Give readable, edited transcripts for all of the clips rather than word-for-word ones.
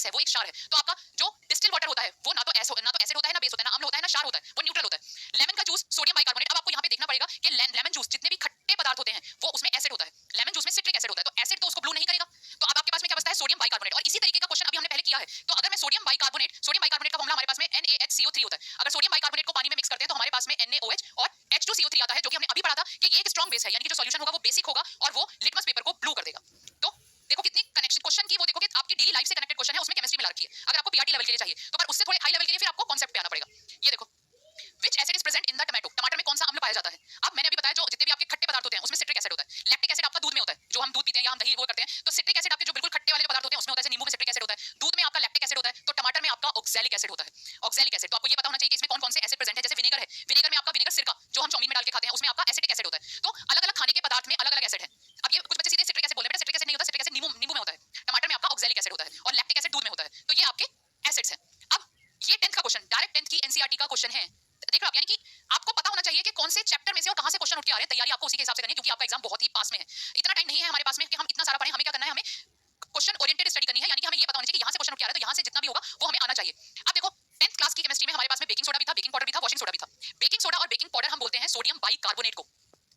Base है, वो एक क्षार है। तो आपका जो डिस्टिल वाटर होता है वो ना तो एसिड होता है, ना बेस होता है, ना अम्ल होता है, ना क्षार होता है, वो न्यूट्रल होता है। लेमन का जूस सोडियम बाइकार्बोनेट। अब आपको यहाँ पे देखना पड़ेगा कि लेमन जूस जितने भी खट्टे पदार्थ होते हैं वो उसमें एसिड होता है, लेमन जूस में सिट्रिक एसिड होता है, तो एसिड तो उसको ब्लू नहीं करेगा। तो अब आपके पास में क्या बचता है, सोडियम बाइकार्बोनेट। और इसी तरीके का क्वेश्चन अभी हमने पहले किया है। तो अगर मैं सोडियम बाइकार्बोनेट का फॉर्मूला हमारे पास में NaHCO3 होता है। अगर सोडियम बाइकार्बोनेट को पानी में मिक्स करते हैं तो हमारे पास में NaOH और H2CO3 आता है, जो कि हमने अभी पढ़ा था कि ये एक स्ट्रॉन्ग बेस है, यानी कि जो सॉल्यूशन होगा वो बेसिक होगा और वो लिटमस पेपर को ब्लू कर देगा। तो देखो कितनी कनेक्शन क्वेश्चन की, वो देखो कि आपकी डेली लाइफ से कनेक्टेड क्वेश्चन है, उसमें केमिस्ट्री मिला रखी है। अगर आपको पीआरटी लेवल के लिए चाहिए तो पर उससे थोड़े हाई लेवल के लिए फिर आपको कांसेप्ट पे आना पड़ेगा। ये देखो, Which acid is present in the tomato? टमाटर में कौन सा अम्ल पाया जाता है? अब मैंने अभी बताया जो जितने भी आपके खट्टे पदार्थ होते हैं उसमें सिट्रिक एसिड होता है। लैक्टिक एसिड आपका दूध में होता है, जो हम दूध पीते हैं या हम दही वो करते हैं, तो सिट्रिक एसिड आपके जो बिल्कुल खट्टे वाले पदार्थ होते हैं उसमें होता है, जैसे नींबू में सिट्रिक एसिड होता है, दूध में आपका लैक्टिक एसिड होता है, तो टमाटर में आपका ऑक्सैलिक एसिड होता है। ऑक्सैलिक एसिड, तो आपको ये पता होना चाहिए कि इसमें कौन-कौन से एसिड प्रेजेंट है। जैसे विनेगर है, विनेगर में आपका विनेगर सिरका जो हम चाउमीन में डाल के खाते हैं उसमें आपका एसिटिक एसिड होता है। तो अलग-अलग खाने के पदार्थ में अलग-अलग एसिड है। अब ये कुछ बच्चे सीधे सिट्रिक एसिड बोल रहे हैं, बेटा सिट्रिक एसिड नहीं होता, सिट्रिक एसिड नींबू में होता है। टमाटर में आपका ऑक्सैलिक एसिड होता है और लैक्टिक एसिड दूध में होता है। तो ये आपके एसिड्स हैं। अब ये 10th का क्वेश्चन, डायरेक्ट 10th की एनसीईआरटी का क्वेश्चन है। देख लो आप, यानी कि आपको पता होना चाहिए कि कौन से चैप्टर में से और कहां से क्वेश्चन उठ के आ रहे हैं। तैयारी आपको उसी के हिसाब से करनी है, क्योंकि आपका एग्जाम बहुत ही पास में है। इतना टाइम नहीं है हमारे पास में कि हम इतना सारा पढ़ें। हमें क्या करना है, हमें क्वेश्चन ओरिएंटेड स्टडी करनी है, यानी कि हमें ये पता होना चाहिए कि यहाँ से क्वेश्चन उठ के आ रहा है, तो यहाँ से जितना भी होगा वो हमें आना चाहिए। अब देखो 10th क्लास की केमिस्ट्री में हमारे पास में बेकिंग सोडा भी था, बेकिंग पाउडर भी था, वॉशिंग सोडा भी था। बेकिंग सोडा और बेकिंग पाउडर हम बोलते हैं सोडियम बाइकार्बोनेट को,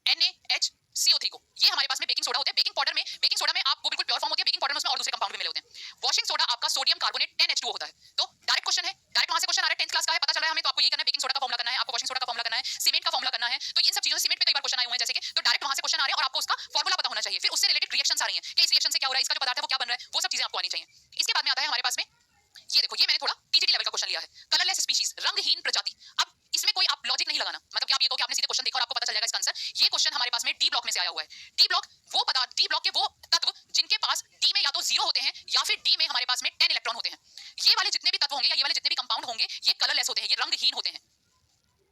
NaHCO3 को। ये हमारे पास में बेकिंग सोडा होते हैं। बेकिंग पाउडर में, बेकिंग सोडा में आप वो बिल्कुल प्योर फॉर्म होती है, बेकिंग पाउडर में उसमें और दूसरे कंपाउंड भी मिले होते हैं। वॉशिंग सोडा आपका सोडियम कार्बोनेट 10H2O होता है। तो डायरेक्ट क्वेश्चन है, डायरेक्ट वहां से क्वेश्चन आ रहा है, 10th क्लास का है, पता चला है हमें, तो आपको ये करना है, बेकिंग सोडा का फॉर्मूला करना है, आपको वॉशिंग सोडा का फॉर्मूला करना है, सीमेंट का फॉर्मूला करना है। तो इन सब चीजों, सीमेंट पे कई बार क्वेश्चन आए हुए हैं जैसे कि, तो डायरेक्ट वहां से क्वेश्चन आ रहे हैं और आपको उसका फॉर्मूला पता होना चाहिए। फिर उससे रिलेटेड रिएक्शंस आ रही हैं कि इस रिएक्शन से क्या हो रहा है, इसका जो पदार्थ है वो क्या बन रहा है, वो सब चीजें आपको आनी चाहिए। इसके बाद में आता है हमारे पास में, ये देखो, ये मैंने थोड़ा टीजीटी लेवल का क्वेश्चन लिया है, कलरलेस स्पीशीज, रंगहीन प्रजाति। अब इसमें कोई आप लॉजिक नहीं लगाना, मतलब कि आप ये कहो कि आपने सीधे क्वेश्चन देखा और आपको पता चल जाएगा इसका आंसर। ये क्वेश्चन हमारे पास में डी ब्लॉक में से आया हुआ है। डी ब्लॉक वो पदार्थ, डी ब्लॉक के वो तत्व जिनके पास डी में या तो 0 होते हैं या फिर डी में हमारे पास में 10 इलेक्ट्रॉन होते हैं। ये वाले जितने भी तत्व होंगे या ये वाले जितने भी कंपाउंड होंगे, ये कलरलेस होते हैं, ये रंगहीन होते हैं,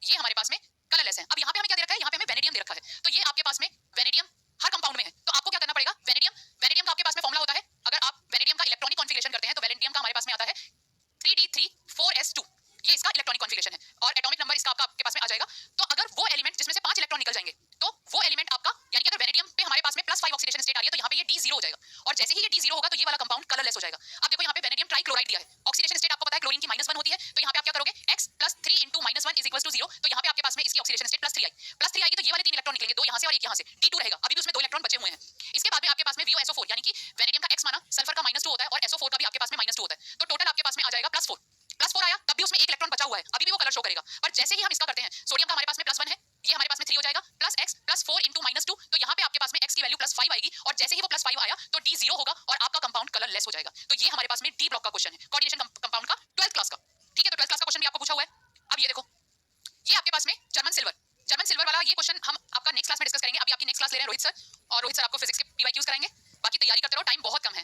ये हमारे पास में कलरलेस है। अब यहाँ पे हमें क्या दे रखा है, यहाँ पे हमें वेनेडियम दे रखा है, तो ये आपके पास में वेनेडियम हर कंपाउंड में है। तो आपको क्या करना पड़ेगा, वेनेडियम, वेनेडियम का आपके पास में फॉर्मूला होता है, अगर आप वेनेडियम का इलेक्ट्रॉनिक कॉन्फ़िगरेशन करते हैं तो वेनेडियम का हमारे पास में आता है 3d34s2, ये इसका इलेक्ट्रॉनिक कॉन्फ़िगरेशन है और एटॉमिक नंबर इसका आपके पास में आ जाएगा। तो अगर वो एलिमेंट जिसमें से 5 इलेक्ट्रॉन निकल जाएंगे, तो वो एलिमेंट आपका, यानी कि अगर वेनेडियम पे हमारे पास में +5 ऑक्सीडेशन स्टेट आ रही है तो यहाँ पे ये D0 हो जाएगा, और जैसे ही ये D0 होगा तो ये वाला कंपाउंड कलरलेस हो जाएगा। अब देखो यहाँ पे वेनेडियम ट्राइक्लोराइड दिया है, ऑक्सीडेशन स्टेट आपको पता है क्लोरीन की -1 होती है, तो यहाँ पे आप क्या करोगे, x + 3 * -1 = 0, तो यहाँ पे आपके पास में इसकी ऑक्सीडेशन स्टेट +3 आएगी, तो ये वाले 3 इलेक्ट्रॉन निकलेंगे, 2 यहाँ से और 1 यहाँ से, D2 रहेगा, अभी भी उसमें 2 इलेक्ट्रॉन बचे हुए हैं। इसके बाद में आपके पास में VOSO4, यानी कि वेनेडियम का x माना, सल्फर का -2 होता है और SO4 का भी आपके पास में -2 होता है, तो टोटल आपके पास में आ जाएगा +4 आया, तब भी उसमें 1 इलेक्ट्रॉन बचा हुआ है, अभी भी वो कलर शो करेगा। पर जैसे ही हम इसका करते हैं, सोडियम का हमारे पास में +1 है, ये हमारे पास में 3 हो जाएगा, +x + 4 * -2, तो यहाँ पे आपके पास में x की वैल्यू +5 आएगी, और जैसे ही वो +5 आया तो D0 होगा और आपका कंपाउंड कलरलेस हो जाएगा। तो ये हमारे पास में डी ब्लॉक का क्वेश्चन है, कोऑर्डिनेशन कंपाउंड का 12th क्लास का। ठीक है, तो 12th क्लास का क्वेश्चन भी आपको पूछा हुआ है। अब ये देखो, ये आपके पास में जर्मन सिल्वर वाला ये क्वेश्चन हम आपका नेक्स्ट क्लास में डिस्कस करेंगे। अभी आपकी नेक्स्ट क्लास ले रहे हैं रोहित सर, और रोहित सर आपको फिजिक्स के PYQs कराएंगे। बाकी तैयारी करते रहो, टाइम बहुत कम है।